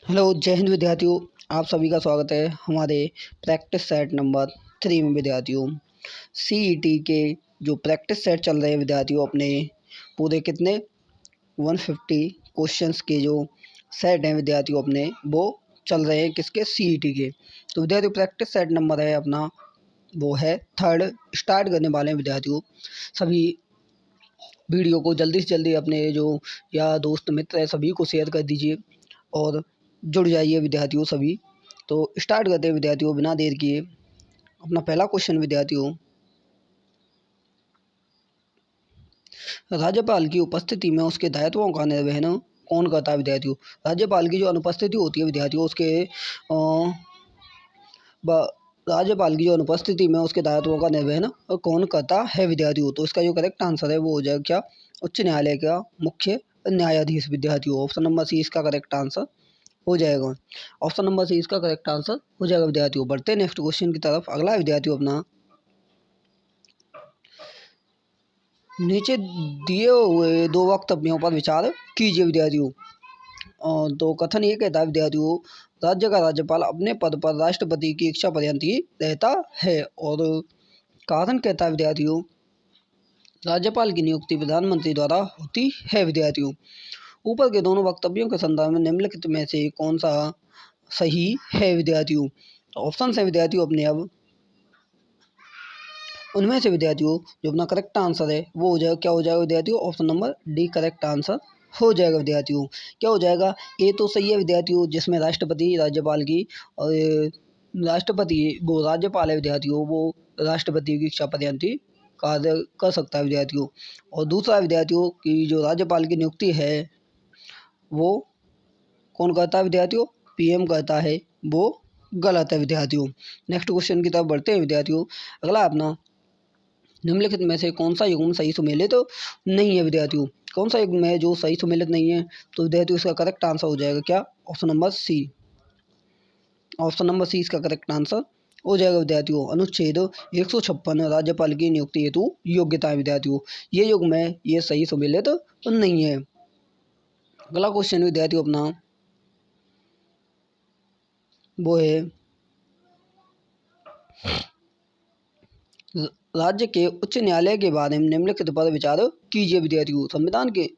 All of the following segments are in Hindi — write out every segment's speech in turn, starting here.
हेलो जय हिंद विद्यार्थियों। आप सभी का स्वागत है हमारे प्रैक्टिस सेट नंबर 3 में। विद्यार्थियों सीईटी के जो प्रैक्टिस सेट चल रहे हैं विद्यार्थियों, अपने पूरे कितने 150 क्वेश्चंस के जो सेट हैं विद्यार्थियों अपने, वो चल रहे हैं किसके, सीईटी के। तो विद्यार्थियों प्रैक्टिस सेट नंबर है अपना, वो है 3rd। स्टार्ट करने वाले हैं विद्यार्थियों। सभी वीडियो को जल्दी से जल्दी अपने जो या दोस्त मित्र है सभी को शेयर कर दीजिए और जुड़ जाइए विद्यार्थियों सभी। तो स्टार्ट करते हैं विद्यार्थियों बिना देर किए। अपना पहला क्वेश्चन विद्यार्थियों, राज्यपाल की उपस्थिति में उसके दायित्वों का निर्वहन कौन करता है विद्यार्थियों। राज्यपाल की जो अनुपस्थिति होती है विद्यार्थियों, उसके राज्यपाल की जो अनुपस्थिति में उसके दायित्वों का निर्वहन कौन करता है विद्यार्थियों। तो इसका जो करेक्ट आंसर है वो हो जाएगा क्या, उच्च न्यायालय का मुख्य न्यायाधीश विद्यार्थियों। ऑप्शन नंबर सी इसका करेक्ट आंसर हो जाएगा। ऑप्शन नंबर सी इसका करेक्ट आंसर हो जाएगा विद्यार्थियों। बढ़ते हैं नेक्स्ट क्वेश्चन की तरफ। अगला विद्यार्थियों अपना, नीचे दिए हुए दो वक्तव्यों पर विचार कीजिए विद्यार्थियों। तो कथन ये कहता है विद्यार्थियों, राज्य का राज्यपाल अपने पद पर राष्ट्रपति की इच्छा पर्यंत ही रहता है। और कारण कहता है विद्यार्थियों, राज्यपाल की नियुक्ति प्रधानमंत्री द्वारा होती है विद्यार्थियों। ऊपर के दोनों वक्तव्यों के संदर्भ में निम्नलिखित में से कौन सा सही है विद्यार्थियों। तो ऑप्शन है विद्यार्थियों अपने, अब उनमें से विद्यार्थियों जो अपना करेक्ट आंसर है वो हो जाएगा, क्या हो जाएगा विद्यार्थियों, option number D correct answer हो जाएगा विद्यार्थियों। क्या हो जाएगा, ए तो सही है विद्यार्थियों, जिसमें राष्ट्रपति राज्यपाल की और राष्ट्रपति वो राज्यपाल है विद्यार्थियों, वो राष्ट्रपति की इच्छा पर्यंत ही कार्य कर सकता है विद्यार्थियों। और दूसरा विद्यार्थियों की जो राज्यपाल की नियुक्ति है वो कौन करता है विद्यार्थियों, पीएम करता है, वो गलत है विद्यार्थियों। नेक्स्ट क्वेश्चन की तरफ बढ़ते हैं विद्यार्थियों। अगला अपना, निम्नलिखित में से कौन सा युग्म सही सुमेलित तो नहीं है विद्यार्थियों। कौन सा युग्म है जो सही सुमेलित नहीं है। तो विद्यार्थियों इसका करेक्ट आंसर हो जाएगा क्या, option number C. Option number C इसका करेक्ट आंसर हो जाएगा विद्यार्थियों। अनुच्छेद 156 राज्यपाल की नियुक्ति हेतु योग्यता है विद्यार्थियों, ये युग्म है, ये सही सुमेलित तो नहीं है। अगला क्वेश्चन विद्यार्थियों अपना वो है, राज्य के उच्च न्यायालय के बारे में निम्नलिखित पर विचार कीजिए विद्यार्थियों। संविधान के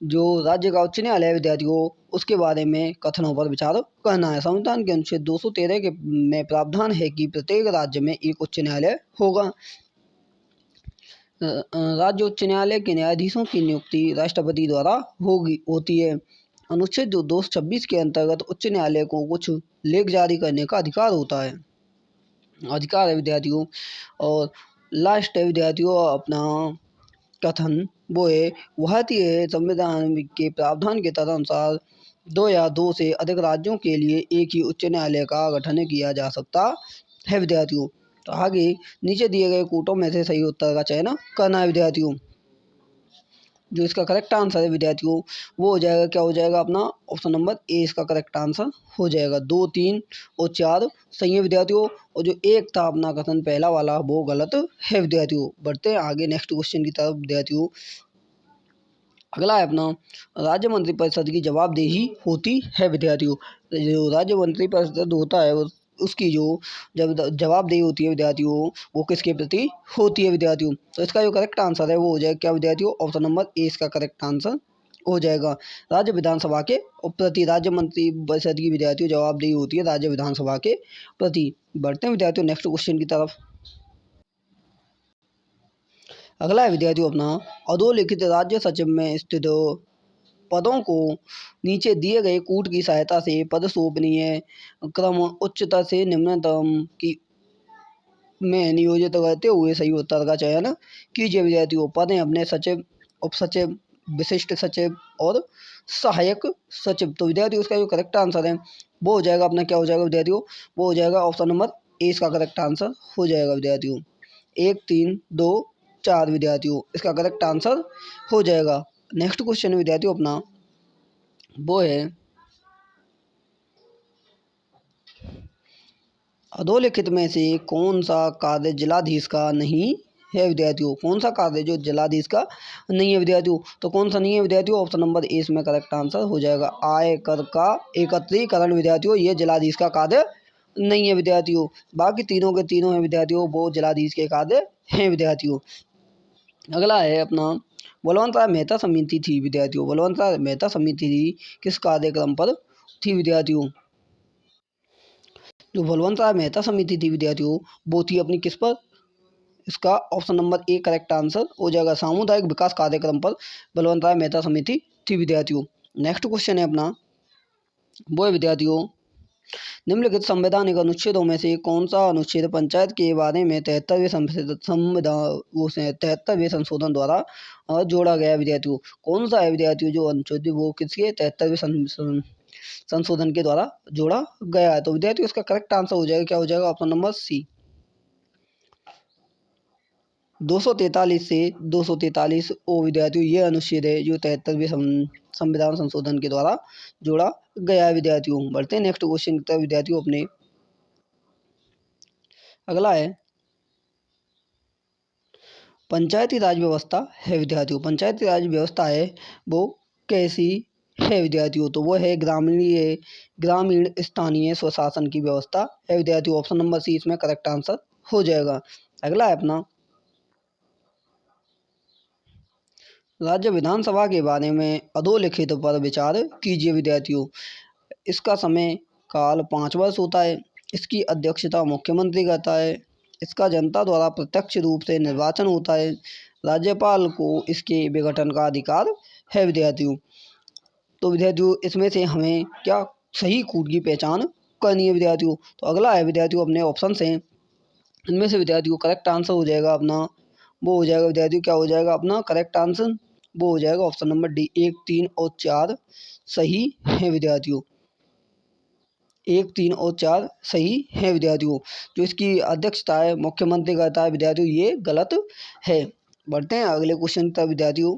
जो राज्य का उच्च न्यायालय विद्यार्थियों, उसके बारे में कथनों पर विचार करना है। संविधान के अनुच्छेद 213 के में प्रावधान है कि प्रत्येक राज्य में एक उच्च न्यायालय होगा। राज्य उच्च न्यायालय के न्यायाधीशों की नियुक्ति राष्ट्रपति द्वारा होती है। अनुच्छेद 226 के अंतर्गत उच्च न्यायालय को कुछ लेख जारी करने का अधिकार होता है, अधिकार है विद्यार्थियों। और लास्ट है विद्यार्थियों अपना कथन वो है, भारतीय संविधान के प्रावधान के तदनुसार दो या दो से अधिक राज्यों के लिए एक ही उच्च न्यायालय का गठन किया जा सकता है विद्यार्थियों। तो आगे नीचे दिए गए कूटों में से सही उत्तर का चयन करना है विद्यार्थियों। जो इसका करेक्ट आंसर है विद्यार्थियों वो हो जाएगा, क्या हो जाएगा अपना, ऑप्शन नंबर ए इसका करेक्ट आंसर हो जाएगा। 2, 3 और 4 सही है विद्यार्थियों, और जो एक था अपना कथन पहला वाला वो गलत है विद्यार्थियों। बढ़ते हैं आगे नेक्स्ट क्वेश्चन की तरफ विद्यार्थियों। अगला है अपना, राज्य मंत्रिपरिषद की जवाबदेही होती है विद्यार्थियों। जो राज्य मंत्रिपरिषद होता है उसकी जो जब जवाबदेही होती है विद्यार्थियों, वो किसके प्रति होती है विद्यार्थियों। तो इसका जो करेक्ट आंसर है वो हो जाएगा क्या विद्यार्थियों, ऑप्शन नंबर ए इसका करेक्ट आंसर हो जाएगा। राज्य विधानसभा के प्रति राज्य मंत्रिपरिषद की विद्यार्थियों जवाबदेही होती है राज्य विधानसभा के प्रति। बढ़ते हैं विद्यार्थियों नेक्स्ट क्वेश्चन की तरफ। अगला है विद्यार्थियों अपना, अधोलिखित राज्य सचिव में स्थित पदों को नीचे दिए गए कूट की सहायता से पद सौंपनीय क्रम उच्चतर से निम्नतम की में नियोजित करते हुए सही उत्तर का चयन कीजिए विद्यार्थियों। पद हैं अपने सचिव, उप सचिव, विशिष्ट सचिव और सहायक सचिव। तो विद्यार्थियों उसका जो करेक्ट आंसर है वो हो जाएगा अपना, क्या हो जाएगा विद्यार्थियों, वो हो जाएगा ऑप्शन नंबर ए इसका करेक्ट आंसर हो जाएगा विद्यार्थियों। 1, 3, 2, 4 विद्यार्थियों इसका करेक्ट आंसर हो जाएगा। नेक्स्ट क्वेश्चन विद्यार्थियों अपना वो है, अधोलिखित में से कौन सा कार्य जिलाधीश का नहीं है विद्यार्थियों। कौन सा कार्य जो जलाधीश का नहीं है विद्यार्थियों, तो कौन सा नहीं है विद्यार्थियों, ऑप्शन नंबर ए इसमें करेक्ट आंसर हो जाएगा। आयकर का एकत्रीकरण विद्यार्थियों ये जलाधीश का कार्य नहीं है विद्यार्थियों। बाकी तीनों के तीनों हैं विद्यार्थियों, वो जलाधीश के कार्य हैं विद्यार्थियों। अगला है अपना बलवंत राय मेहता समिति थी विद्यार्थियों। बलवंत राय मेहता समिति थी किस कार्यक्रम पर थी विद्यार्थियों। जो बलवंत राय मेहता समिति थी विद्यार्थियों वो थी अपनी किस पर, इसका option number A correct answer हो जाएगा। सामुदायिक विकास कार्यक्रम पर बलवंत राय मेहता समिति थी विद्यार्थियों। नेक्स्ट क्वेश्चन है अपना वो है विद्यार्थियों निम्नलिखित संवैधानिक अनुच्छेदों में से कौन सा अनुच्छेद पंचायत के बारे में 73वें संशोधन द्वारा जोड़ा गया विद्यार्थियों। कौन सा है विद्यार्थियों जो अनुच्छेद वो किसके 73वें संशोधन के द्वारा जोड़ा गया है। तो विद्यार्थियों इसका करेक्ट आंसर हो जाएगा, क्या हो जाएगा, ऑप्शन नंबर सी 243 से 243 ओ विद्यार्थियों ये अनुच्छेद है जो 73वें संविधान संशोधन के द्वारा जोड़ा गया है विद्यार्थियों। बढ़ते हैं नेक्स्ट क्वेश्चन की तरफ विद्यार्थियों अपने। अगला है पंचायती राज व्यवस्था है विद्यार्थियों। पंचायती राज व्यवस्था है वो कैसी है विद्यार्थियों, तो वो है ग्रामीण स्थानीय स्वशासन की व्यवस्था है विद्यार्थियों। ऑप्शन नंबर सी इसमें करेक्ट आंसर हो जाएगा। अगला है अपना राज्य विधानसभा के बारे में अधोलिखित पर विचार कीजिए विद्यार्थियों। इसका समय काल 5 वर्ष होता है। इसकी अध्यक्षता मुख्यमंत्री करता है। इसका जनता द्वारा प्रत्यक्ष रूप से निर्वाचन होता है। राज्यपाल को इसके विघटन का अधिकार है विद्यार्थियों। तो विद्यार्थियों इसमें से हमें क्या सही कूट की पहचान करनी है विद्यार्थियों। तो अगला है विद्यार्थियों अपने ऑप्शन से इनमें से विद्यार्थियों करेक्ट आंसर हो जाएगा अपना वो हो जाएगा विद्यार्थियों, क्या हो जाएगा अपना करेक्ट आंसर वो हो जाएगा ऑप्शन नंबर डी 1, 3 और 4 सही है विद्यार्थियों। 1, 3 और 4 सही है विद्यार्थियों। जो इसकी अध्यक्षता है मुख्यमंत्री करता है विद्यार्थियों ये गलत है। बढ़ते हैं अगले क्वेश्चन की तरफ विद्यार्थियों।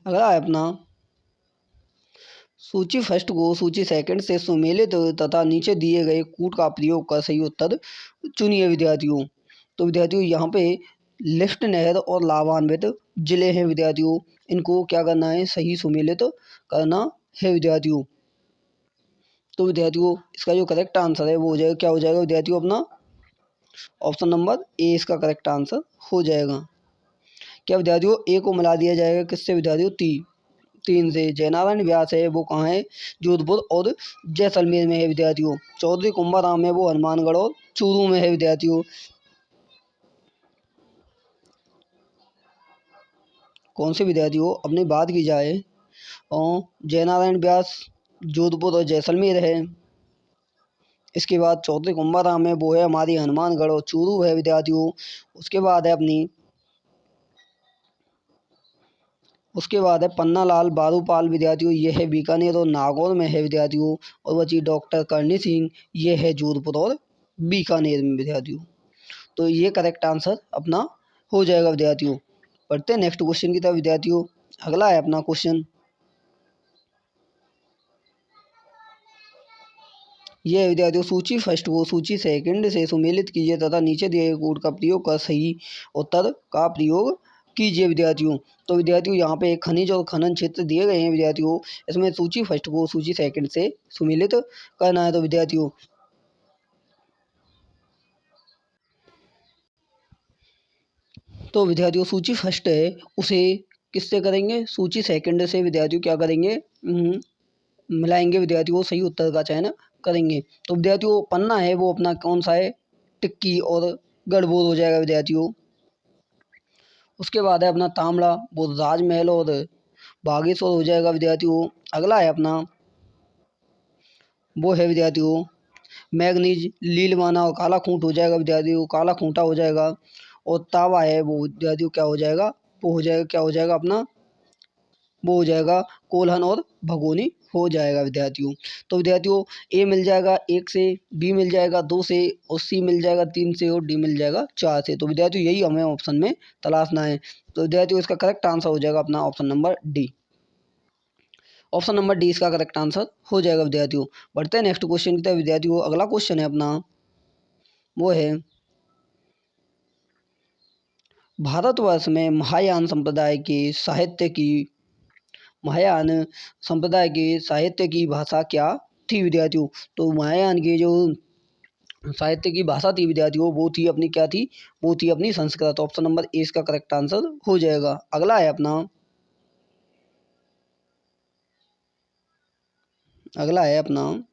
अगला है अपना सूची फर्स्ट को सूची सेकंड से सुमेलित तथा नीचे दिए गए कूट का प्रयोग कर सही उत्तर चुनिए विद्यार्थियों। तो विद्यार्थियों यहाँ पे लिस्ट नहर और लाभान्वित जिले हैं विद्यार्थियों, इनको क्या करना है सही सुमेलित करना है विद्यार्थियों। तो विद्यार्थियों इसका जो करेक्ट आंसर है वो हो जाएगा, क्या हो जाएगा विद्यार्थियों अपना ऑप्शन नंबर ए इसका करेक्ट आंसर हो जाएगा। क्या विद्यार्थियों ए को मिला दिया जाएगा किससे विद्यार्थियों 3 से। जयनारायण व्यास है वो कहाँ है जोधपुर और जैसलमेर में है विद्यार्थियों। चौधरी कुंभाराम है वो हनुमानगढ़ और चूरू में है विद्यार्थियों। कौन से विद्यार्थियों अपनी बात की जाए और जयनारायण व्यास जोधपुर और जैसलमेर है। इसके बाद चौधरी कुंभाराम है वो है हमारी हनुमानगढ़ और चूरू है विद्यार्थियों। उसके बाद है अपनी उसके बाद है पन्नालाल बारूपाल विद्यार्थियों ये है बीकानेर और नागौर में है विद्यार्थियों। और बची डॉक्टर करणी सिंह ये है जोधपुर और बीकानेर में विद्यार्थियों। तो ये करेक्ट आंसर अपना हो जाएगा विद्यार्थियों। पढ़ते हैं नेक्स्ट क्वेश्चन की तरफ विद्यार्थियों। अगला है अपना क्वेश्चन ये है विद्यार्थियों सूची फर्स्ट को सूची सेकंड से सुमेलित कीजिए तथा नीचे दिए गए कोड का प्रयोग कर सही उत्तर का प्रयोग कीजिए विद्यार्थियों। तो विद्यार्थियों यहाँ पे खनिज और खनन क्षेत्र दिए गए हैं विद्यार्थियों। इसमें सूची फर्स्ट को सूची सेकंड से सुमेलित करना है। तो विद्यार्थियों सूची फर्स्ट है उसे किससे करेंगे सूची सेकंड से विद्यार्थियों क्या करेंगे मिलाएंगे विद्यार्थियों सही उत्तर का चयन करेंगे। तो विद्यार्थियों पन्ना है वो अपना कौन सा है टिक्की और गढ़बोध हो जाएगा विद्यार्थियों। उसके बाद है अपना तांबड़ा वो राजमहल और बागेश्वर हो जाएगा विद्यार्थियों। अगला है अपना वो है विद्यार्थियों मैग्नीज लीलवाना और काला खूंट हो जाएगा विद्यार्थियों, काला खूंटा हो जाएगा। और तावा है वो विद्यार्थियों क्या हो जाएगा वो हो जाएगा क्या हो जाएगा अपना वो हो जाएगा कोल्हन और भगोनी हो जाएगा विद्यार्थियों। तो विद्यार्थियों ए मिल जाएगा 1 से, बी मिल जाएगा 2 से और सी मिल जाएगा 3 से और डी मिल जाएगा 4 से। तो विद्यार्थियों यही हमें ऑप्शन में तलाशना है। तो विद्यार्थियों इसका करेक्ट आंसर हो जाएगा अपना option number D. Option number D इसका करेक्ट आंसर हो जाएगा विद्यार्थियों। बढ़ते हैं नेक्स्ट क्वेश्चन की तरफ विद्यार्थियों। अगला क्वेश्चन है अपना वो है भारतवर्ष में महायान संप्रदाय के साहित्य की भाषा क्या थी विद्यार्थियों? तो महायान के जो साहित्य की भाषा थी विद्यार्थियों वो थी अपनी क्या थी? वो थी अपनी संस्कृत। ऑप्शन नंबर ए इसका करेक्ट आंसर हो जाएगा। अगला है अपना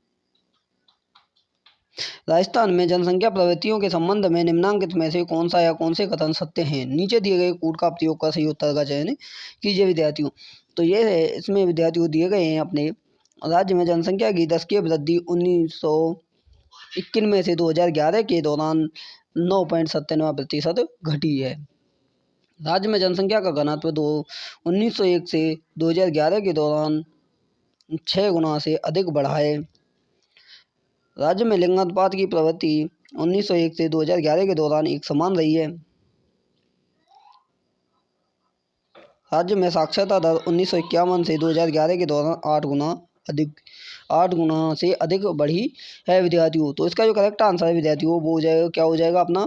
राजस्थान में जनसंख्या प्रवृत्तियों के संबंध में निम्नांकित में से कौन सा या कौन से कथन सत्य हैं? नीचे दिए गए कूट का प्रयोग कर सही उत्तर का चयन कीजिए विद्यार्थियों। तो ये है, इसमें विद्यार्थियों दिए गए हैं अपने राज्य में जनसंख्या की दशकीय वृद्धि 1951 में से 2011 के दौरान 9.97% घटी है। राज्य में जनसंख्या का घनत्व 1901 से 2011 के दौरान 6 गुना से अधिक बढ़ा है। राज्य में लिंगानुपात की प्रवृत्ति 1901 से 2011 के दौरान एक समान रही है। राज्य में साक्षरता दर 1951 से 2011 के दौरान 8 गुना से अधिक बढ़ी है विद्यार्थियों। तो इसका जो करेक्ट आंसर है विद्यार्थियों वो हो जाएगा, क्या हो जाएगा अपना?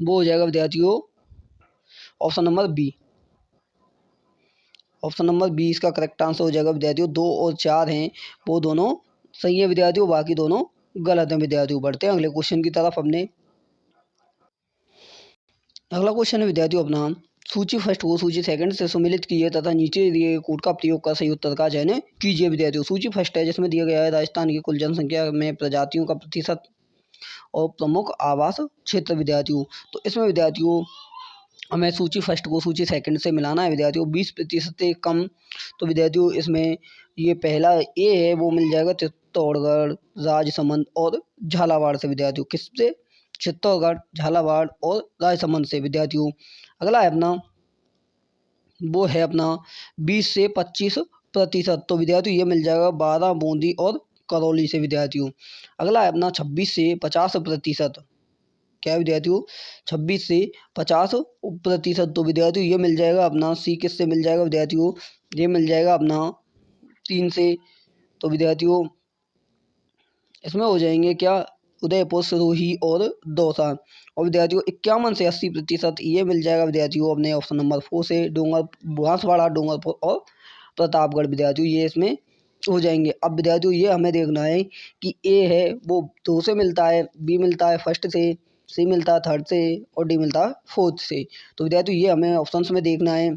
वो हो जाएगा विद्यार्थियों option number B. Option number B इसका करेक्ट आंसर हो जाएगा विद्यार्थियों। 2 और 4 हैं वो दोनों सही है विद्यार्थियों, बाकी दोनों गलत हैं विद्यार्थियों। बढ़ते हैं अगले क्वेश्चन की तरफ अपने। अगला क्वेश्चन है विद्यार्थियों अपना सूची फर्स्ट को सूची सेकंड से सम्मिलित कीजिए तथा नीचे दिए कोड का प्रयोग कर सही उत्तर का चयन कीजिए विद्यार्थियों। सूची फर्स्ट है जिसमें दिया गया है राजस्थान की कुल जनसंख्या में प्रजातियों का प्रतिशत और प्रमुख आवास क्षेत्र विद्यार्थियों। तो इसमें विद्यार्थियों हमें सूची फर्स्ट को सूची सेकंड से मिलाना है विद्यार्थियों। 20% से कम तो विद्यार्थियों इसमें ये पहला ए है वो मिल जाएगा चित्तौड़गढ़, राजसमंद और झालावाड़ से विद्यार्थियों। किससे? चित्तौड़गढ़, झालावाड़ और राजसमंद से विद्यार्थियों। अगला है अपना वो है अपना 20 से 25%। तो विद्यार्थियों ये मिल जाएगा 12 बूंदी और करौली से विद्यार्थियों। अगला है अपना 26 से 50%। क्या विद्यार्थियों? 26 से 50%। तो विद्यार्थियों ये मिल जाएगा अपना सी। किससे मिल जाएगा विद्यार्थियों? ये मिल जाएगा अपना 3 से। तो विद्यार्थियों इसमें हो जाएंगे क्या? उदयपुर, सिरोही और दौसा। और विद्यार्थियों 51 से 80% ये मिल जाएगा विद्यार्थियों अपने ऑप्शन नंबर 4 से बांसवाड़ा, डूंगरपुर और प्रतापगढ़ विद्यार्थियों ये इसमें हो जाएंगे। अब विद्यार्थियों ये हमें देखना है कि ए है वो 2 से मिलता है, बी मिलता है फर्स्ट से, सी मिलता है थर्ड से और डी मिलता है फोर्थ से। तो विद्यार्थियों ये हमें ऑप्शंस में देखना है।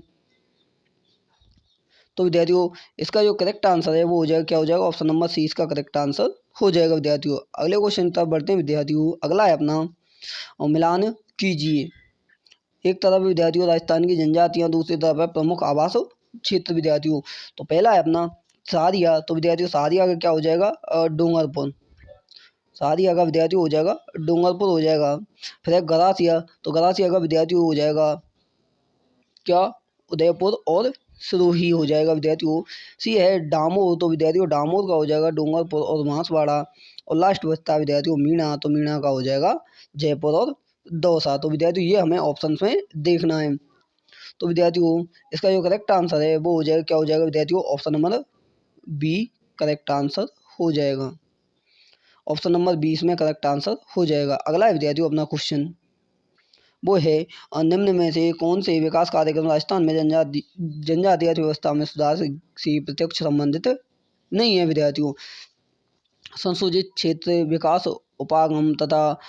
तो विद्यार्थियों इसका जो करेक्ट आंसर है वो हो जाएगा, क्या हो जाएगा? ऑप्शन नंबर सी इसका करेक्ट आंसर हो जाएगा विद्यार्थियों। अगले क्वेश्चन तक बढ़ते हैं विद्यार्थियों। अगला है अपना और मिलान कीजिए। एक तरफ विद्यार्थियों राजस्थान की जनजातियां, दूसरी तरफ है प्रमुख आवास क्षेत्र विद्यार्थियों। तो पहला है अपना सहारिया। तो विद्यार्थियों सहारिया का क्या हो जाएगा? डूंगरपुर। सहारिया का विद्यार्थियों हो जाएगा डूंगरपुर हो जाएगा। फिर है गरासिया। तो गरासिया का विद्यार्थियों हो जाएगा क्या? उदयपुर और सिरोही हो जाएगा विद्यार्थियों। सी है डामोर। तो विद्यार्थियों डामोर का हो जाएगा डूंगरपुर और बांसवाड़ा। और लास्ट बचता है विद्यार्थियों मीणा। तो मीणा का हो जाएगा जयपुर और दौसा। तो विद्यार्थियों ये हमें ऑप्शन में देखना है। तो विद्यार्थियों इसका जो करेक्ट आंसर है वो हो जाएगा, क्या हो जाएगा विद्यार्थियों? Option number B correct answer हो जाएगा। ऑप्शन नंबर 20 में करेक्ट आंसर हो जाएगा। अगला है विद्यार्थियों अपना क्वेश्चन वो है निम्न में से कौन से विकास कार्यक्रम राजस्थान में जनजातीय अर्थव्यवस्था में सुधार से प्रत्यक्ष संबंधित नहीं है विद्यार्थियों? संशोधित क्षेत्र विकास उपागम तथा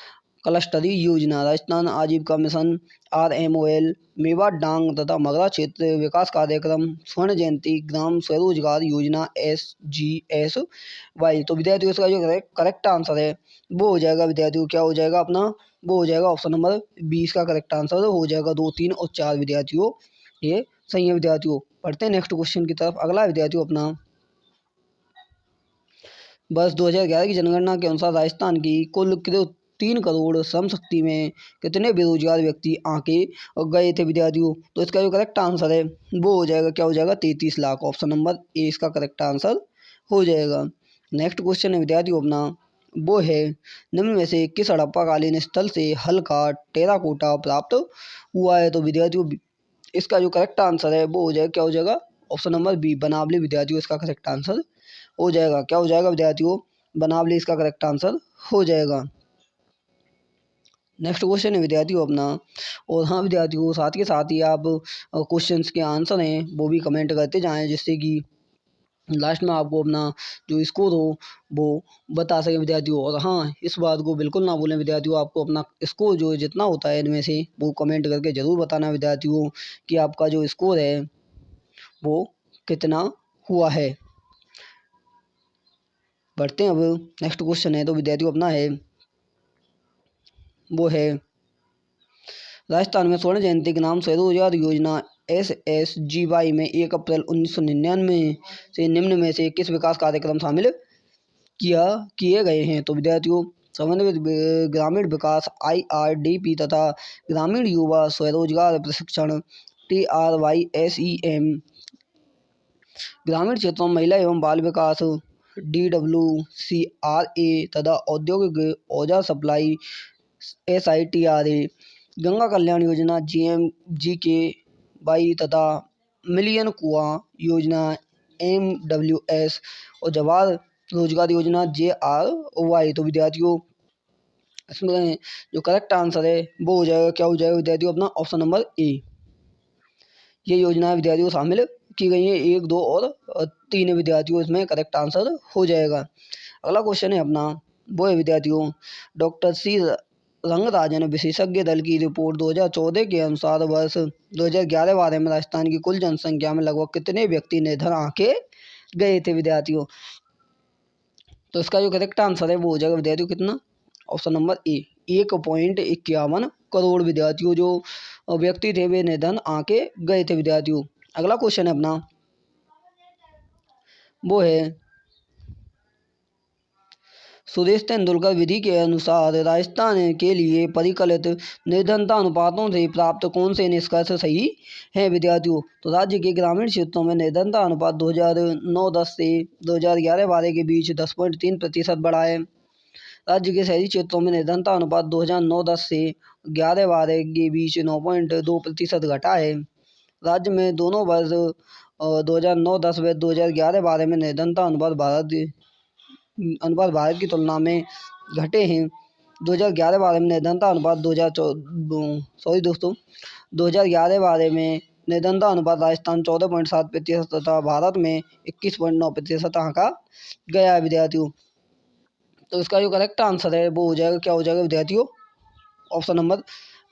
क्लस्टरी योजना, राजस्थान आजीविका मिशन, RMOL, मेवात डांग तथा मगरा क्षेत्र विकास कार्यक्रम, स्वर्ण जयंती ग्राम स्वरोजगार योजना SGSY। तो विद्यार्थियों इसका जो करेक्ट आंसर है वो हो जाएगा विद्यार्थियों, क्या हो जाएगा अपना? वो हो जाएगा ऑप्शन नंबर 20 का करेक्ट आंसर हो जाएगा। 2, 3 और 4 विद्यार्थियों ये सही है विद्यार्थियों। पढ़ते हैं नेक्स्ट क्वेश्चन की तरफ। अगला विद्यार्थियों अपना वर्ष 2011 की जनगणना के अनुसार राजस्थान की कुल 3 करोड़ श्रम शक्ति में कितने बेरोजगार व्यक्ति आंके गए थे विद्यार्थियों? तो इसका जो करेक्ट आंसर है वो हो जाएगा, क्या हो जाएगा? 33 लाख। ऑप्शन नंबर ए इसका करेक्ट आंसर हो जाएगा। नेक्स्ट क्वेश्चन है विद्यार्थियों अपना वो है निम्न में से किस हड़प्पाकालीन स्थल से हल्का टेराकोटा प्राप्त हुआ है? तो विद्यार्थियों इसका जो करेक्ट आंसर है वो हो जाएगा, क्या हो जाएगा? ऑप्शन नंबर बी बनावली विद्यार्थियों इसका करेक्ट आंसर हो जाएगा। क्या हो जाएगा विद्यार्थियों? बनावली इसका करेक्ट आंसर हो जाएगा। नेक्स्ट क्वेश्चन है विद्यार्थियों अपना, और हाँ विद्यार्थियों साथ के साथ ही आप क्वेश्चंस के आंसर हैं वो भी कमेंट करते जाएं, जिससे कि लास्ट में आपको अपना जो स्कोर हो वो बता सकें विद्यार्थियों। और हाँ इस बात को बिल्कुल ना भूलें विद्यार्थियों, आपको अपना स्कोर जो जितना होता है इनमें से वो कमेंट करके ज़रूर बताना विद्यार्थियों कि आपका जो स्कोर है वो कितना हुआ है। बढ़ते हैं अब नेक्स्ट क्वेश्चन है तो विद्यार्थियों अपना है वो है, राजस्थान में स्वर्ण जयंती के नाम से रोजगार योजना SSGY में 1 अप्रैल 1999 से निम्न में से किस विकास कार्यक्रम शामिल किया किए गए हैं। तो विद्यार्थियों समन्वित ग्रामीण विकास IRDP तथा ग्रामीण युवा स्वरोजगार प्रशिक्षण TRYSEM, ग्रामीण क्षेत्रों में महिला एवं बाल विकास DWCRA तथा औद्योगिक औजार supply SITRA, Ganga Kalyan Yojana GMGKY तथा मिलियन कुआं योजना MWS और जवाहर रोजगार योजना JRY। तो विद्यार्थियों इसमें जो करेक्ट आंसर है वो हो जाएगा, क्या हो जाएगा विद्यार्थियों अपना ऑप्शन नंबर ए। ये योजना विद्यार्थियों शामिल की गई है 1, 2 और 3 विद्यार्थियों, इसमें करेक्ट आंसर हो जाएगा। अगला क्वेश्चन है अपना वो है विद्यार्थियों, डॉक्टर सी रंगराजन विशेषज्ञ दल की रिपोर्ट 2014 के अनुसार वर्ष 2011-12 में राजस्थान की कुल जनसंख्या में लगभग कितने व्यक्ति निधन आके गए थे विद्यार्थियों। तो इसका जो करेक्ट आंसर है वो हो जाएगा विद्यार्थियों कितना, ऑप्शन नंबर ए 1.51 करोड़ विद्यार्थियों जो व्यक्ति थे वे निधन आके गए थे विद्यार्थियों। अगला क्वेश्चन है अपना वो है, सुरेश तेंदुलकर विधि के अनुसार राजस्थान के लिए परिकलित निर्धनता अनुपातों से प्राप्त कौन से निष्कर्ष सही हैं विद्यार्थियों। तो राज्य के ग्रामीण क्षेत्रों में निर्धनता अनुपात 2009-10 से 2011-12 के बीच 10.3% बढ़ा है। राज्य के शहरी क्षेत्रों में निर्धनता अनुपात 2009-10 से 11-12 के बीच 9.2% घटा है। राज्य में दोनों वर्ष 2009-10 व 2011-12 में निर्धनता अनुपात भारत की तुलना में घटे हैं। 2011-12 में निर्धनता अनुपात 2011-12 में निर्धनता अनुपात राजस्थान 14.7% तथा भारत में 21.9% आंका गया है विद्यार्थियों। तो इसका जो करेक्ट आंसर है वो हो जाएगा, क्या हो जाएगा विद्यार्थियों, ऑप्शन नंबर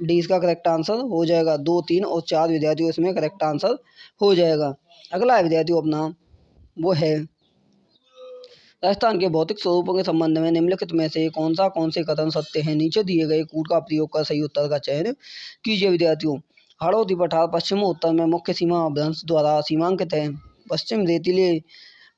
डी इसका करेक्ट आंसर हो जाएगा। 2, 3 और 4 विद्यार्थियों इसमें करेक्ट आंसर हो जाएगा। अगला है विद्यार्थियों अपना वो है, राजस्थान के भौतिक स्वरूपों के संबंध में निम्नलिखित में से कौन से कथन सत्य हैं। नीचे दिए गए कूट का प्रयोग कर सही उत्तर का चयन कीजिए विद्यार्थियों। हाड़ौती पठार पश्चिम उत्तर में मुख्य सीमा भ्रंश द्वारा सीमांकित है। पश्चिम रेतीले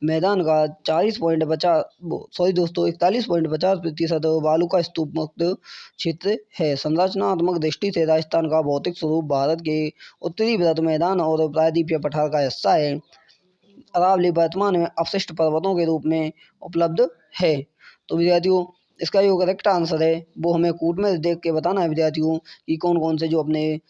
मैदान का 41.50% बालू का स्तूप मुक्त क्षेत्र है। संरचनात्मक दृष्टि से राजस्थान का भौतिक स्वरूप भारत के उत्तरी वृहद मैदान और प्रायद्वीपीय पठार का हिस्सा है। अरावली वर्तमान में अपशिष्ट पर्वतों के रूप में उपलब्ध है। तो विद्यार्थियों इसका जो करेक्ट आंसर है वो हमें कूट में देख के बताना है विद्यार्थियों कि कौन कौन से जो अपने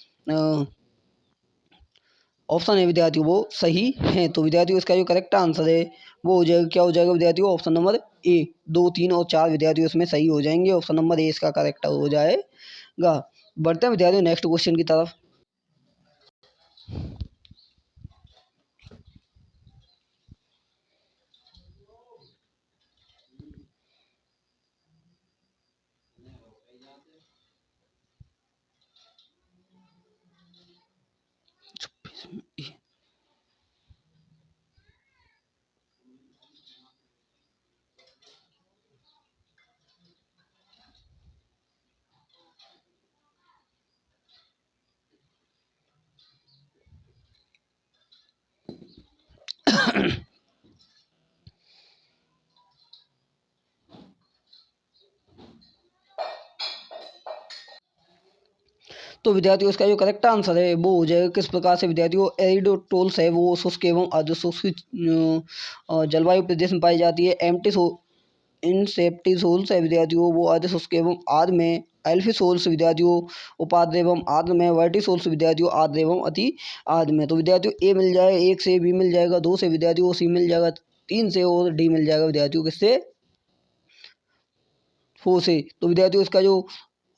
ऑप्शन है विद्यार्थियों वो सही हैं। तो विद्यार्थियों इसका जो करेक्ट आंसर है वो हो जाएगा, क्या हो जाएगा विद्यार्थियों, ऑप्शन नंबर ए। 2, 3 और 4 विद्यार्थियों इसमें सही हो जाएंगे। ऑप्शन नंबर ए इसका करेक्ट हो जाएगा। बढ़ते हैं विद्यार्थियों नेक्स्ट क्वेश्चन की तरफ। तो विद्यार्थियों इसका जो करेक्ट आंसर है वो हो जाएगा किस प्रकार से विद्यार्थियों, एरिडोटोल्स है वो शुष्क एवं अर्धशुष्क जलवायु प्रदेश में पाई जाती है। इंसेप्टिसोल्स है विद्यार्थियों वो अर्धशुष्क एवं आर्द्र में। एल्फिसोल्स विद्यार्थियों उपाद्र एवं आर्द्र में। वर्टिसोल्स विद्यार्थियों आर्द्र एवं अति आर्द्र में। तो विद्यार्थियों ए मिल जाएगा 1 से, बी मिल जाएगा 2 से विद्यार्थियों, सी मिल जाएगा 3 से और डी मिल जाएगा विद्यार्थियों किससे, 4 से। तो विद्यार्थियों इसका जो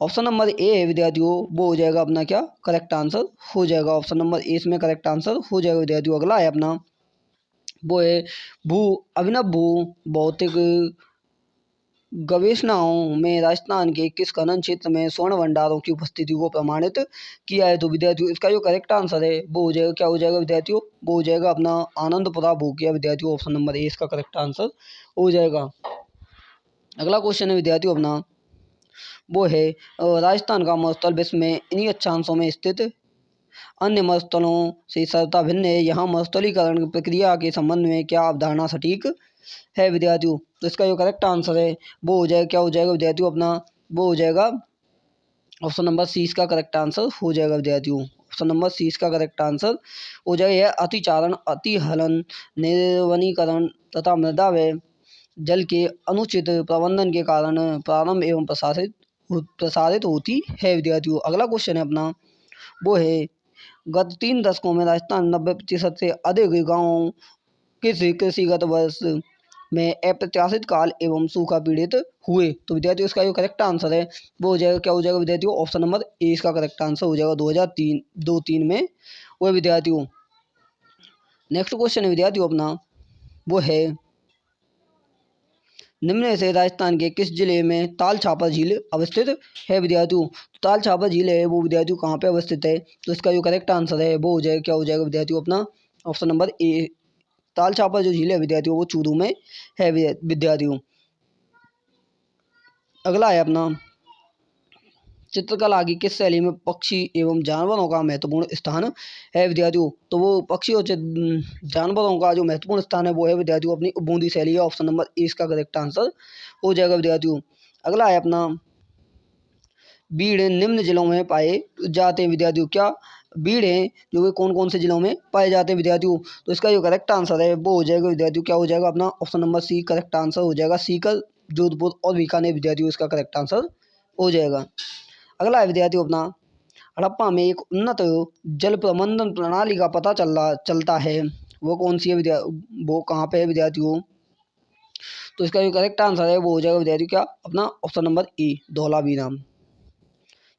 ऑप्शन नंबर ए है विद्यार्थियों, वो हो जाएगा अपना क्या करेक्ट आंसर हो जाएगा। ऑप्शन नंबर ए इसमें करेक्ट आंसर हो जाएगा विद्यार्थियों। अगला है अपना वो है भू अभिनव भू भौतिक गवेषणाओं में राजस्थान के किस खनन क्षेत्र में स्वर्ण भंडारों की उपस्थिति को प्रमाणित किया है। तो विद्यार्थियों इसका जो करेक्ट आंसर है वो हो जाएगा क्या हो जाएगा विद्यार्थियों, वो हो जाएगा अपना आनंदपुरा भूकिया विद्यार्थियों। ऑप्शन नंबर ए इसका करेक्ट आंसर हो जाएगा। अगला क्वेश्चन है विद्यार्थियों अपना वो है राजस्थान का मरुस्थल विश्व में इन्हीं अक्षांशों में स्थित अन्य मरुस्थलों से सर्वथा भिन्न है। यहाँ मरुस्थलीकरण प्रक्रिया के संबंध में क्या अवधारणा सटीक है विद्यार्थियों। तो इसका जो करेक्ट आंसर है वो हो जाएगा क्या हो जाएगा विद्यार्थियों अपना, वो हो जाएगा ऑप्शन नंबर सी इसका करेक्ट आंसर हो जाएगा विद्यार्थियों। ऑप्शन नंबर सी इसका करेक्ट आंसर हो जाएगा। यह अतिचारण अतिहलन निर्वनीकरण तथा मृदा व जल के अनुचित प्रबंधन के कारण प्रारंभ एवं प्रसारित होती है विद्यार्थियों। अगला क्वेश्चन है अपना वो है गत 3 दशकों में राजस्थान 90% से अधिक गाँव किस कृषिगत वर्ष में अप्रत्याशित काल एवं सूखा पीड़ित हुए। तो विद्यार्थियों इसका जो करेक्ट आंसर है वो हो जाएगा क्या हो जाएगा विद्यार्थियों, ऑप्शन नंबर ए इसका करेक्ट आंसर हो जाएगा 2003 में वो विद्यार्थियों। नेक्स्ट क्वेश्चन है विद्यार्थियों अपना वो है निम्न में से राजस्थान के किस जिले में ताल छापर झील अवस्थित है विद्यार्थियों। ताल छापर झील है वो विद्यार्थियों कहाँ पे अवस्थित है। तो इसका जो करेक्ट आंसर है वो हो जाएगा क्या हो जाएगा विद्यार्थियों अपना ऑप्शन नंबर ए ताल छापर जो झील है विद्यार्थियों वो चूरू में है विद्यार्थियों। अगला है अपना चित्रकला की किस शैली में पक्षी एवं जानवरों का महत्वपूर्ण स्थान है विद्यार्थियों। तो वो पक्षी और जानवरों का जो महत्वपूर्ण स्थान है वो है विद्यार्थियों अपनी बूंदी शैली है। ऑप्शन नंबर ए इसका करेक्ट आंसर हो जाएगा विद्यार्थियों। अगला है अपना बीड़ निम्न जिलों में पाए जाते हैं विद्यार्थियों। क्या बीड़ हैं जो कि कौन कौन से जिलों में पाए जाते हैं विद्यार्थियों। तो इसका जो करेक्ट आंसर है वो हो जाएगा विद्यार्थियों क्या हो जाएगा अपना option number C correct answer हो जाएगा। सीकर जोधपुर और बीकानेर विद्यार्थियों इसका करेक्ट आंसर हो जाएगा। अगला है विद्यार्थियों अपना हड़प्पा में एक उन्नत जल प्रबंधन प्रणाली का पता चलता है वो कौन सी है वो कहाँ पे है विद्यार्थियों। तो इसका जो करेक्ट आंसर है वो हो जाएगा विद्यार्थियों क्या अपना ऑप्शन नंबर ए धौलावीरा।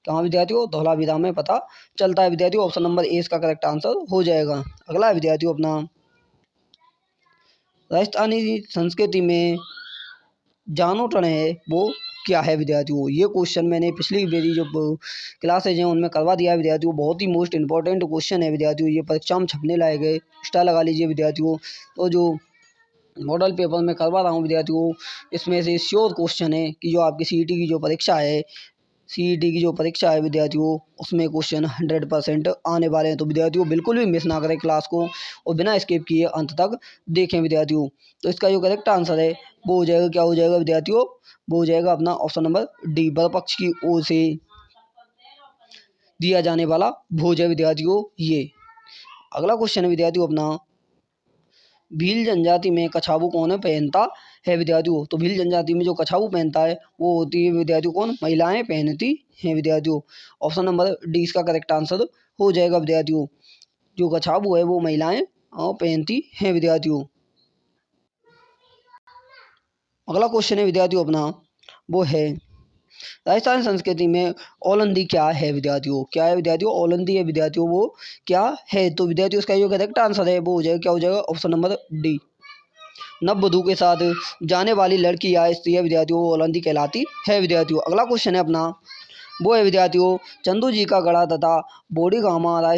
कहाँ विद्यार्थियों धौलावीरा में पता चलता है विद्यार्थियों। ऑप्शन नंबर ए इसका करेक्ट आंसर हो जाएगा। अगला है विद्यार्थियों अपना राजस्थानी संस्कृति में जानोटन है वो क्या है विद्यार्थियों। ये क्वेश्चन मैंने पिछली मेरी जो क्लासेज हैं उनमें करवा दिया है विद्यार्थियों। बहुत ही मोस्ट इंपॉर्टेंट क्वेश्चन है विद्यार्थियों। ये परीक्षा में छपने लायक है, स्टार लगा लीजिए विद्यार्थियों। तो जो मॉडल पेपर में करवा रहा हूँ विद्यार्थियों इसमें से श्योर क्वेश्चन है कि जो आपकी सीईटी की जो परीक्षा है सीईटी की जो परीक्षा है विद्यार्थियों उसमें क्वेश्चन 100% आने वाले हैं। तो विद्यार्थियों बिल्कुल भी मिस ना करें क्लास को और बिना स्किप किए अंत तक देखें विद्यार्थियों। तो इसका जो करेक्ट आंसर है वो हो जाएगा क्या हो जाएगा विद्यार्थियों, वो हो जाएगा अपना ऑप्शन नंबर डी बरपक्ष की ओर से दिया जाने वाला भोज है विद्यार्थियों ये। अगला क्वेश्चन है विद्यार्थियों अपना भील जनजाति में कछाबू कौन पहनता है विद्यार्थियों। तो भील जनजाति में जो कछाबू पहनता है वो होती है विद्यार्थियों कौन, महिलाएं पहनती हैं विद्यार्थियों। ऑप्शन नंबर डी इसका करेक्ट आंसर हो जाएगा विद्यार्थियों। जो कछाबू है वो महिलाएं पहनती हैं विद्यार्थियों। अगला क्वेश्चन है विद्यार्थियों अपना वो है राजस्थान संस्कृति में ओलंदी क्या है विद्यार्थियों। क्या है विद्यार्थियों, ओलंदी है विद्यार्थियों वो क्या है। तो विद्यार्थियों इसका जो करेक्ट आंसर है वो हो जाएगा क्या हो जाएगा ऑप्शन नंबर डी नववधू के साथ जाने वाली लड़की या स्त्री है विद्यार्थियों वो ओलंदी कहलाती है विद्यार्थियों। अगला क्वेश्चन है अपना वो है विद्यार्थियों चंदू जी का गढ़ा तथा बोडी गामा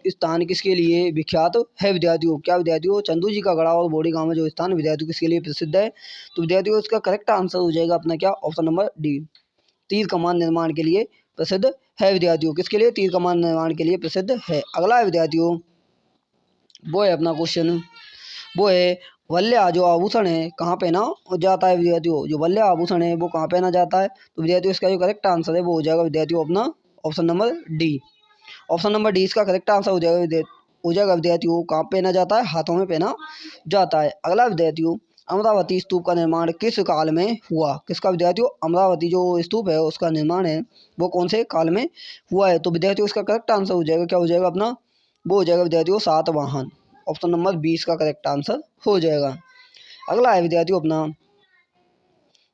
स्थान किसके लिए विख्यात है विद्यार्थियों। क्या विद्यार्थियों चंदू जी का गढ़ा और बोडी गामा जो स्थान विद्यार्थियों किसके लिए प्रसिद्ध है। तो विद्यार्थियों इसका करेक्ट आंसर हो जाएगा अपना क्या ऑप्शन नंबर डी तीर कमान निर्माण के लिए प्रसिद्ध है विद्यार्थियों। किसके लिए, तीर कमान निर्माण के लिए प्रसिद्ध है। अगला है विद्यार्थियों वो है अपना क्वेश्चन वो है वल्ल्या जो आभूषण है कहाँ पहना जाता है विद्यार्थियों। जो वल्ल्या आभूषण है वो कहाँ पहना जाता है। तो विद्यार्थियों इसका जो करेक्ट आंसर है वो हो जाएगा विद्यार्थियों अपना option number D. Option number D इसका करेक्ट आंसर हो जाएगा विद्यार्थियों कहाँ पहना जाता है, हाथों में पहना जाता है। अगला विद्यार्थियों अमरावती स्तूप का निर्माण किस काल में हुआ। किसका विद्यार्थियों, अमरावती जो स्तूप है उसका निर्माण है वो कौन से काल में हुआ है। तो विद्यार्थियों इसका करेक्ट आंसर हो जाएगा क्या हो जाएगा अपना, वो हो जाएगा विद्यार्थियों सातवाहन। ऑप्शन नंबर 20 का करेक्ट आंसर हो जाएगा। अगला है विद्यार्थियों अपना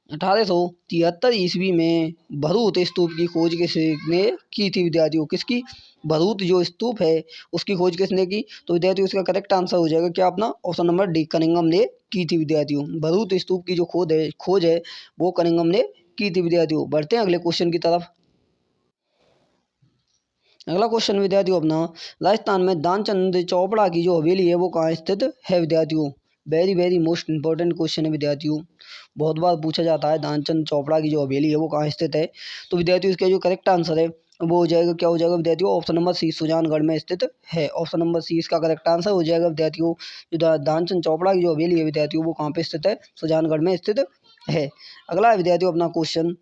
1873 ईस्वी में भरूच स्तूप की खोज किसने की थी विद्यार्थियों? किसकी? भरूच जो स्तूप है उसकी खोज किसने की? तो विद्यार्थियों इसका करेक्ट आंसर हो जाएगा क्या अपना ऑप्शन नंबर डी, कनिंघम ने की थी विद्यार्थियों। भरूच स्तूप की जो खोज है वो कनिंघम ने की थी विद्यार्थियों। बढ़ते हैं अगले क्वेश्चन की तरफ। अगला क्वेश्चन विद्यार्थियों अपना, राजस्थान में दानचंद चोपड़ा की जो हवेली है वो कहाँ स्थित है विद्यार्थियों? Very very most important question है विद्यार्थियों, बहुत बार पूछा जाता है दानचंद चोपड़ा की जो हवेली है वो कहाँ स्थित है। तो विद्यार्थियों इसका जो करेक्ट आंसर है वो हो जाएगा क्या हो जाएगा विद्यार्थियों? ऑप्शन नंबर सी, सुजानगढ़ में स्थित है। ऑप्शन नंबर सी इसका करेक्ट आंसर हो जाएगा विद्यार्थियों। जो दानचंद चोपड़ा की जो हवेली है विद्यार्थियों वो कहाँ पे स्थित है? सुजानगढ़ में स्थित है। अगला है विद्यार्थियों अपना क्वेश्चन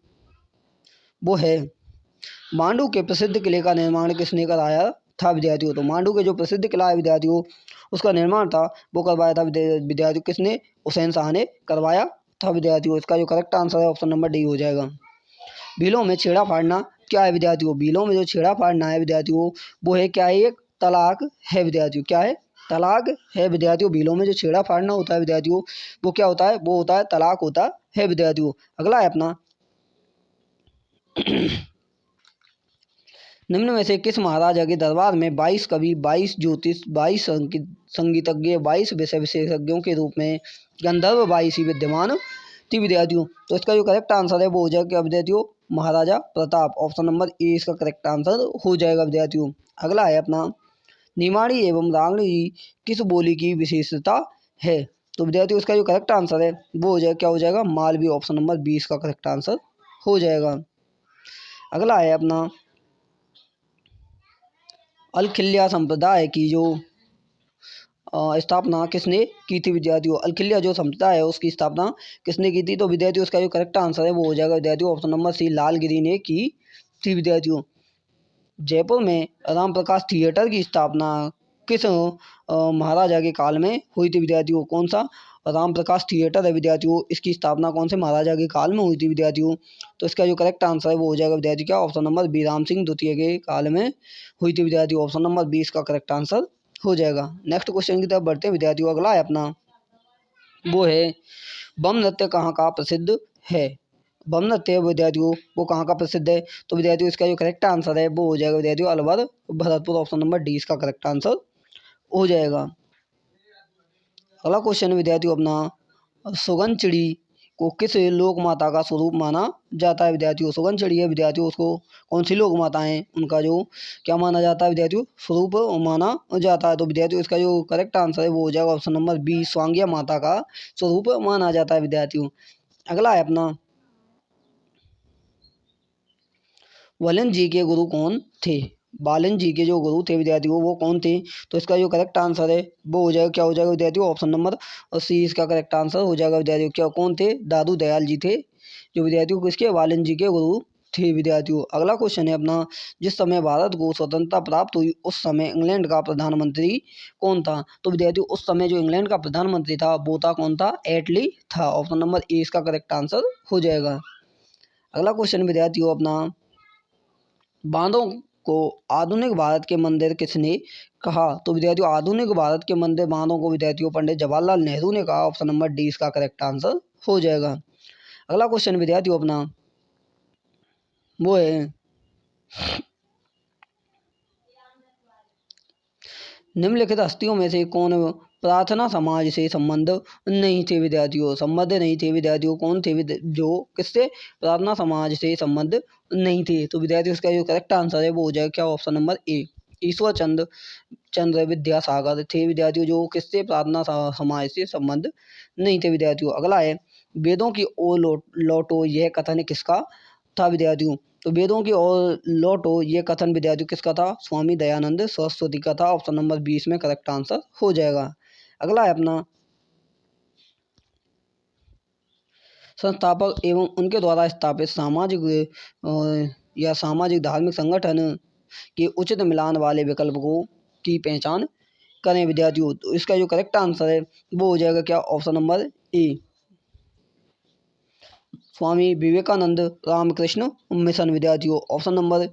वो है, मांडू के प्रसिद्ध किले का निर्माण किसने कराया था विद्यार्थियों? तो मांडू के जो प्रसिद्ध किला है विद्यार्थियों उसका निर्माण था वो करवाया था विद्यार्थियों किसने? हुसैन शाह ने करवाया था विद्यार्थियों। इसका जो करेक्ट आंसर है ऑप्शन नंबर डी हो जाएगा। बिलों में छेड़ा फाड़ना क्या है विद्यार्थियों? बिलों में जो छेड़ा फाड़ना है विद्यार्थियों वो है क्या है? एक तलाक है विद्यार्थियों। क्या है? तलाक है विद्यार्थियों। बिलों में जो छेड़ा फाड़ना होता है विद्यार्थियों वो क्या होता है? वो होता है तलाक होता है विद्यार्थियों। अगला है अपना, निम्न में से किस महाराजा के दरबार में 22 कवि, 22 ज्योतिष, 22 संगीतज्ञ, 22 विषय विशेषज्ञों के रूप में गंधर्व 22 ही विद्यमान थी विद्यार्थियों? तो इसका जो करेक्ट आंसर है वो हो जाएगा विद्यार्थियों? महाराजा प्रताप। ऑप्शन नंबर ए इसका करेक्ट आंसर हो जाएगा विद्यार्थियों। अगला है अपना, निमाड़ी एवं रांगड़ी किस बोली की विशेषता है? तो विद्यार्थियों इसका जो करेक्ट आंसर है वो हो जाएगा क्या हो जाएगा? मालवी। ऑप्शन नंबर 20 का करेक्ट आंसर हो जाएगा। अगला है अपना, अलखिल्या संप्रदाय की जो स्थापना किसने की थी विद्यार्थियों? अलखिल्या जो संप्रदाय है उसकी स्थापना किसने की थी? तो विद्यार्थियों उसका जो करेक्ट आंसर है वो हो जाएगा विद्यार्थियों ऑप्शन नंबर सी, लालगिरी ने की थी विद्यार्थियों। जयपुर में राम प्रकाश थिएटर की स्थापना किस महाराजा के काल में हुई थी विद्यार्थियों? कौन सा राम प्रकाश थिएटर है विद्यार्थियों इसकी स्थापना कौन से महाराजा के काल में हुई थी विद्यार्थियों? तो इसका जो करेक्ट आंसर है वो हो जाएगा विद्यार्थी क्या? Option number B, Ram Singh द्वितीय के काल में हुई थी विद्यार्थियों। ऑप्शन नंबर 20 का करेक्ट आंसर हो जाएगा। नेक्स्ट क्वेश्चन की तरफ बढ़ते हैं विद्यार्थियों। अगला है अपना वो है, बम नृत्य कहाँ का प्रसिद्ध है? बम नृत्य विद्यार्थियों वो कहाँ का प्रसिद्ध है? तो विद्यार्थियों इसका जो करेक्ट आंसर है वो हो जाएगा विद्यार्थियों Alwar Bharatpur. Option number D इसका करेक्ट आंसर हो जाएगा। अगला क्वेश्चन है विद्यार्थियों अपना, सुगन चिड़ी को किस लोक माता का स्वरूप माना जाता है विद्यार्थियों? सुगन चिड़ी है विद्यार्थियों उसको कौन सी लोक माता है उनका जो क्या माना जाता है विद्यार्थियों? स्वरूप माना जाता है। तो विद्यार्थियों इसका जो करेक्ट आंसर है वो हो जाएगा ऑप्शन नंबर बी, स्वांगिया माता का स्वरूप माना जाता है विद्यार्थियों। अगला है अपना, वलन जी के गुरु कौन थे? बालन जी के जो गुरु थे विद्यार्थियों वो कौन थे? तो इसका जो करेक्ट आंसर है वो हो जाएगा क्या हो जाएगा विद्यार्थियों? ऑप्शन नंबर सी इसका करेक्ट आंसर हो जाएगा विद्यार्थियों। क्या कौन थे? दादू दयाल जी थे जो विद्यार्थियों किसके? बालन जी के गुरु थे विद्यार्थियों। अगला क्वेश्चन है अपना, जिस समय भारत को स्वतंत्रता प्राप्त हुई उस समय इंग्लैंड का प्रधानमंत्री कौन था? तो विद्यार्थियों उस समय जो इंग्लैंड का प्रधानमंत्री था वो था कौन था? एटली था। ऑप्शन नंबर ए इसका करेक्ट आंसर हो जाएगा। अगला क्वेश्चन विद्यार्थियों अपना, बांधों को आधुनिक भारत के मंदिर किसने कहा? तो विद्यार्थियों आधुनिक भारत के मंदिर बांधों को विद्यार्थियों पंडित जवाहरलाल नेहरू ने कहा। ऑप्शन नंबर डी इसका करेक्ट आंसर हो जाएगा। अगला क्वेश्चन विद्यार्थियों अपना वो है, निम्नलिखित हस्तियों में से कौन प्रार्थना समाज से संबंध नहीं थे विद्यार्थियों? संबंध नहीं थे विद्यार्थियों कौन थे जो किससे? प्रार्थना समाज से संबंध नहीं थे। तो विद्यार्थियों इसका जो करेक्ट आंसर है वो हो जाएगा क्या? ऑप्शन नंबर ए, ईश्वर चंद्र विद्यासागर थे विद्यार्थियों जो किससे? प्रार्थना समाज से संबंध नहीं थे विद्यार्थियों। अगला है, वेदों की ओर लौटो यह कथन किसका था विद्यार्थियों? तो वेदों की ओर लौटो ये कथन विद्यार्थियों किसका था? स्वामी दयानंद सरस्वती का था। ऑप्शन नंबर 20 में करेक्ट आंसर हो जाएगा। अगला है अपना, संस्थापक एवं उनके द्वारा स्थापित सामाजिक या सामाजिक धार्मिक संगठन के उचित मिलान वाले विकल्प को की पहचान करें विद्यार्थियों। तो इसका जो करेक्ट आंसर है वो हो जाएगा क्या? Option number A, Swami Vivekananda Ramakrishna Mission विद्यार्थियों। ऑप्शन नंबर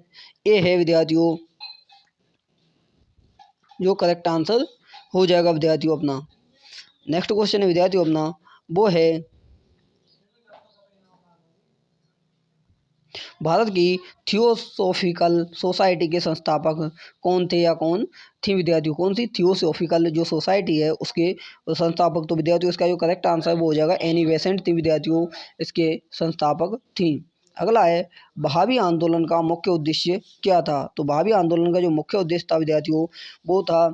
ए है विद्यार्थियों जो करेक्ट आंसर हो जाएगा विद्यार्थियों अपना। नेक्स्ट क्वेश्चन है विद्यार्थियों अपना वो है, भारत की थियोसॉफिकल सोसाइटी के संस्थापक कौन थे या कौन थी विद्यार्थियों? कौन सी थियोसॉफिकल जो सोसाइटी है उसके संस्थापक, तो विद्यार्थियों इसका जो करेक्ट आंसर वो हो जाएगा एनी बेसेंट थी विद्यार्थियों, इसके संस्थापक थी। अगला है बहावी आंदोलन का मुख्य उद्देश्य क्या था? तो बहावी आंदोलन का जो मुख्य उद्देश्य था विद्यार्थियों वो था,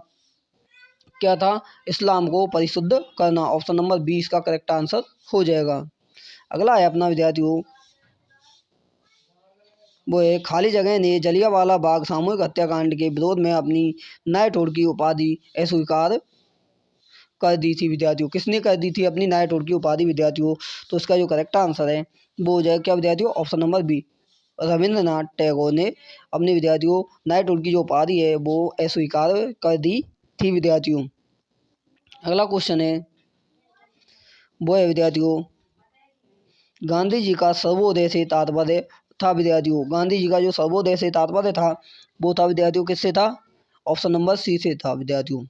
क्या था? इस्लाम को परिशुद्ध करना। ऑप्शन नंबर 20 का करेक्ट आंसर हो जाएगा। अगला है अपना विद्यार्थियों वो है खाली जगह ने जलियांवाला बाग सामूहिक हत्याकांड के विरोध में अपनी नाइटहुड की उपाधि अस्वीकार कर दी थी विद्यार्थियों। किसने कर दी थी अपनी नाइटहुड की उपाधि विद्यार्थियों? तो इसका जो करेक्ट आंसर है वो हो जाएगा क्या विद्यार्थियों? Option number B, Rabindranath Tagore ने अपने विद्यार्थियों नाइटहुड की जो उपाधि है वो अस्वीकार कर दी थी विद्यार्थियों। अगला क्वेश्चन है वो है विद्यार्थियों गांधी जी का सर्वोदय से तात्पर्य था विद्यार्थियों। गांधी जी का जो सर्वोदय से तात्पर्य था वो था विद्यार्थियों किससे था? ऑप्शन नंबर सी से था विद्यार्थियों।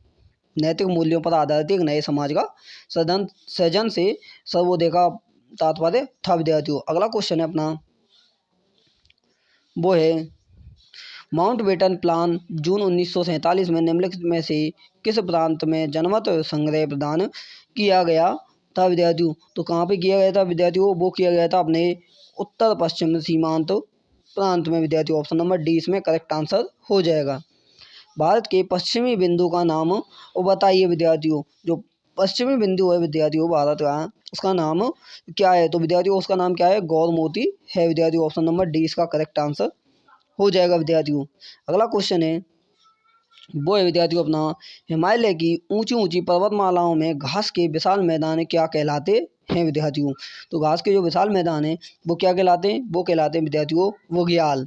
नैतिक मूल्यों पर आधारित एक नए समाज का सृजन से सर्वोदय का तात्पर्य था विद्यार्थियों। अगला क्वेश्चन है अपना वो है माउंटबेटन प्लान जून 1947 में निम्नलिखित में से किस प्रांत में जनमत संग्रह प्रदान किया गया था विद्यार्थियों? तो कहाँ पे किया गया था विद्यार्थियों? वो किया गया था अपने उत्तर पश्चिम सीमांत प्रांत में विद्यार्थियों। ऑप्शन नंबर डी इसमें करेक्ट आंसर हो जाएगा। भारत के पश्चिमी बिंदु का नाम वो बताइए विद्यार्थियों। जो पश्चिमी बिंदु है विद्यार्थियों भारत का उसका नाम क्या है? तो विद्यार्थियों उसका नाम क्या है? गौरमोती है विद्यार्थियों। ऑप्शन नंबर डी इसका करेक्ट आंसर हो जाएगा विद्यार्थियों। अगला क्वेश्चन है वो है विद्यार्थियों अपना हिमालय की ऊंची ऊंची पर्वतमालाओं में घास के विशाल मैदान क्या कहलाते हैं विद्यार्थियों? तो घास के जो विशाल मैदान है वो क्या कहलाते हैं? वो कहलाते हैं विद्यार्थियों बुग्याल।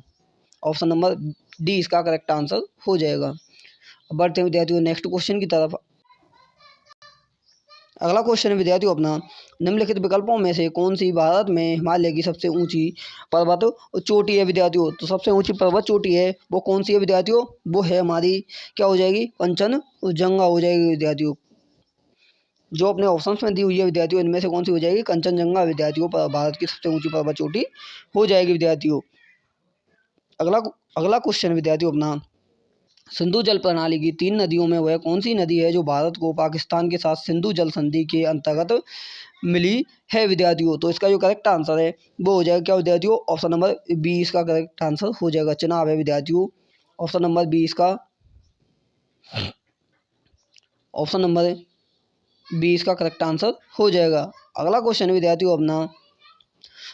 ऑप्शन नंबर डी इसका करेक्ट आंसर हो जाएगा। अब बढ़ते हैं विद्यार्थियों नेक्स्ट क्वेश्चन की तरफ। अगला क्वेश्चन है विद्यार्थियों अपना निम्नलिखित विकल्पों में से कौन सी भारत में हिमालय की सबसे ऊंची पर्वत चोटी है विद्यार्थियों? तो सबसे ऊंची पर्वत चोटी है वो कौन सी है विद्यार्थियों? वो है हमारी क्या हो जाएगी? कंचनजंगा हो जाएगी विद्यार्थियों। जो अपने ऑप्शंस में दी हुई है विद्यार्थियों इनमें से कौन सी हो जाएगी? कंचनजंगा विद्यार्थियों भारत की सबसे ऊंची पर्वत चोटी हो जाएगी विद्यार्थियों। अगला अगला क्वेश्चन विद्यार्थियों अपना सिंधु जल प्रणाली की 3 नदियों में वह कौन सी नदी है जो भारत को पाकिस्तान के साथ सिंधु जल संधि के अंतर्गत मिली है विद्यार्थियों? तो इसका जो करेक्ट आंसर है वो हो जाएगा क्या विद्यार्थियों? ऑप्शन नंबर बी इसका करेक्ट आंसर हो जाएगा। चुनाव है विद्यार्थियों। ऑप्शन नंबर बी इसका ऑप्शन नंबर बी इसका करेक्ट आंसर हो जाएगा। अगला क्वेश्चन विद्यार्थियों अपना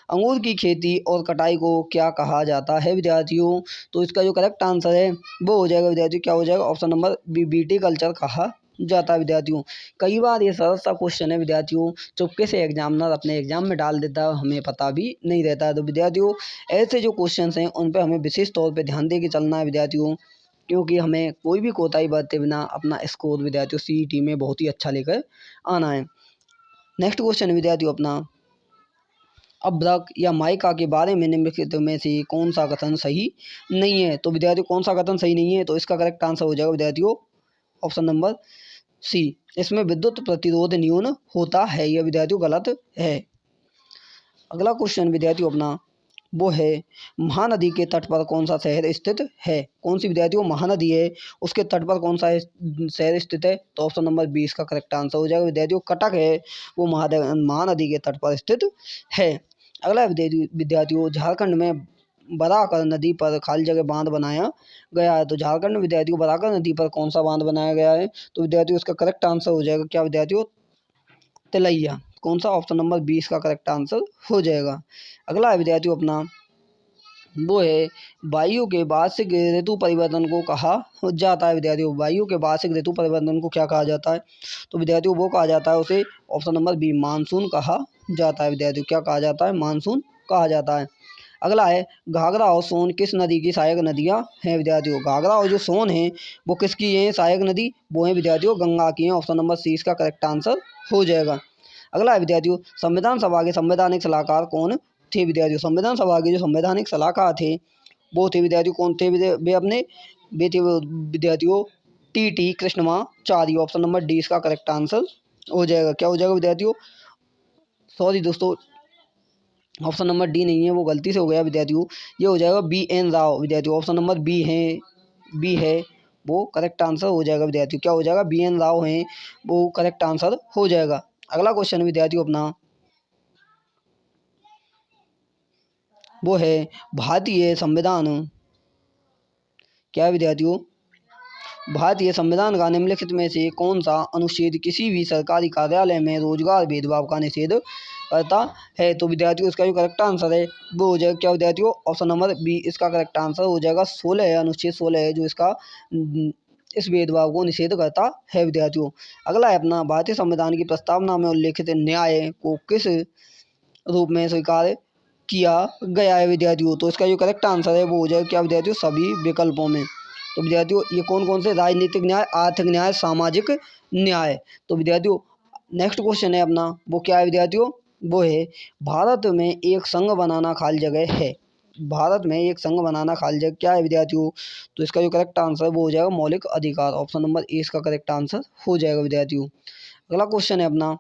अंगूर की खेती और कटाई को क्या कहा जाता है विद्यार्थियों? तो इसका जो करेक्ट आंसर है वो हो जाएगा विद्यार्थियों क्या हो जाएगा? Option number B BT culture कहा जाता है विद्यार्थियों। कई बार ये सरल सा क्वेश्चन है विद्यार्थियों चुपके से एग्जामिनर अपने एग्जाम में डाल देता है हमें पता भी नहीं रहता है। तो विद्यार्थियों ऐसे जो क्वेश्चन हैं उन पर हमें विशेष तौर पर ध्यान दे के चलना है विद्यार्थियों, क्योंकि हमें कोई भी कोताही बरते बिना अपना स्कोर विद्यार्थियों सीईटी में बहुत ही अच्छा लेकर आना है। नेक्स्ट क्वेश्चन विद्यार्थियों अपना अभ्रक या माइका के बारे में निम्नलिखित में से कौन सा कथन सही नहीं है? तो विद्यार्थियों कौन सा कथन सही नहीं है? तो इसका करेक्ट आंसर हो जाएगा विद्यार्थियों ऑप्शन नंबर सी, इसमें विद्युत प्रतिरोध न्यून होता है। यह विद्यार्थियों गलत है। अगला क्वेश्चन विद्यार्थियों अपना वो है महानदी के तट पर कौन सा शहर स्थित है? कौन सी विद्यार्थियों महानदी है उसके तट पर कौन सा शहर स्थित है? तो ऑप्शन नंबर 20 का करेक्ट आंसर हो जाएगा विद्यार्थियों कटक है वो महानदी के तट पर स्थित है। अगला विद्यार्थियों झारखंड में बराकर नदी पर खाली जगह बांध बनाया गया है। तो झारखंड में विद्यार्थियों बराकर नदी पर कौन सा बांध बनाया गया है? तो विद्यार्थियों उसका करेक्ट आंसर हो जाएगा क्या विद्यार्थियों? तिलैया। कौन सा? ऑप्शन नंबर 20 का करेक्ट आंसर हो जाएगा। अगला है विद्यार्थियों अपना वो है वायु के वार्षिक ऋतु परिवर्तन को कहा जाता है विद्यार्थियों। वायु के वार्षिक ऋतु परिवर्तन को क्या कहा जाता है? तो विद्यार्थियों वो कहा जाता है उसे ऑप्शन नंबर बी मानसून कहा जाता है विद्यार्थियों। क्या कहा जाता है? मानसून कहा जाता है। अगला है घाघरा और सोन किस नदी की सहायक नदियां हैं विद्यार्थियों? घाघरा और जो सोन है वो किसकी हैं सहायक नदी? वो है विद्यार्थियों गंगा की हैं। ऑप्शन नंबर सी इसका करेक्ट आंसर हो जाएगा। अगला है विद्यार्थियों संविधान सभा के संवैधानिक सलाहकार कौन थे विद्यार्थियों? संविधान सभा के जो संवैधानिक सलाहकार थे वो थे विद्यार्थियों कौन थे? वे थे विद्यार्थियों T Krishnamacharya. Option number D इसका करेक्ट आंसर हो जाएगा। क्या हो जाएगा विद्यार्थियों? सॉरी दोस्तों ऑप्शन नंबर डी नहीं है, वो गलती से हो गया विद्यार्थियों। ये हो जाएगा बी एन राव विद्यार्थियों। ऑप्शन नंबर बी है वो करेक्ट आंसर हो जाएगा विद्यार्थियों। क्या हो जाएगा? बी एन राव हैं वो करेक्ट आंसर हो जाएगा। अगला क्वेश्चन विद्यार्थियों अपना वो है भारतीय संविधान। क्या है विद्यार्थियों? भारतीय संविधान का निम्नलिखित में से कौन सा अनुच्छेद किसी भी सरकारी कार्यालय में रोजगार भेदभाव का निषेध करता है? तो विद्यार्थियों इसका जो करेक्ट आंसर है वो हो जाएगा क्या विद्यार्थियों? ऑप्शन नंबर बी इसका करेक्ट आंसर हो जाएगा। 16 है, अनुच्छेद 16 है जो इसका इस भेदभाव को निषेध करता है विद्यार्थियों। अगला है अपना भारतीय संविधान की प्रस्तावना में उल्लेखित न्याय को किस रूप में स्वीकार किया गया है विद्यार्थियों? तो इसका जो करेक्ट आंसर है वो हो जाएगा क्या विद्यार्थियों? सभी विकल्पों में। तो विद्यार्थियों ये कौन कौन से? राजनीतिक न्याय, आर्थिक न्याय, सामाजिक न्याय। तो विद्यार्थियों नेक्स्ट क्वेश्चन है अपना वो क्या है विद्यार्थियों? वो है भारत में एक संघ बनाना खाली जगह है। भारत में एक संघ बनाना खाली जगह क्या है विद्यार्थियों? तो इसका जो करेक्ट आंसर वो हो जाएगा मौलिक अधिकार। ऑप्शन नंबर ए इसका करेक्ट आंसर हो जाएगा विद्यार्थियों। अगला क्वेश्चन है अपना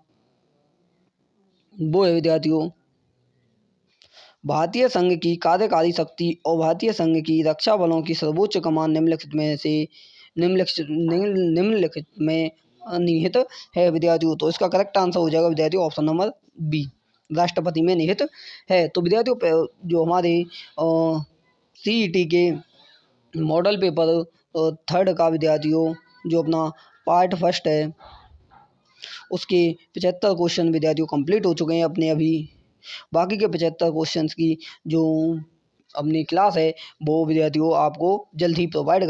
वो है विद्यार्थियों भारतीय संघ की कार्यकारी शक्ति और भारतीय संघ की रक्षा बलों की सर्वोच्च कमान निम्नलिखित में निहित है विद्यार्थियों। तो इसका करेक्ट आंसर हो जाएगा विद्यार्थियों ऑप्शन नंबर बी, राष्ट्रपति में निहित है। तो विद्यार्थियों जो हमारे सीईटी के मॉडल पेपर थर्ड का विद्यार्थियों जो अपना पार्ट फर्स्ट है उसके 75 क्वेश्चन विद्यार्थियों कंप्लीट हो चुके हैं अपने अभी। बाकी के 75 क्वेश्चंस की जो अपनी क्लास है वो विद्यार्थियों आपको जल्द ही प्रोवाइड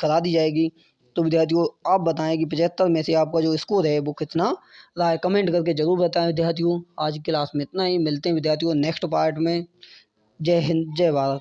करा दी जाएगी। तो विद्यार्थियों आप बताएं कि 75 में से आपका जो स्कोर है वो कितना रहा है? कमेंट करके ज़रूर बताएं विद्यार्थियों। आज की क्लास में इतना ही, मिलते हैं विद्यार्थियों नेक्स्ट पार्ट में। जय हिंद, जय भारत।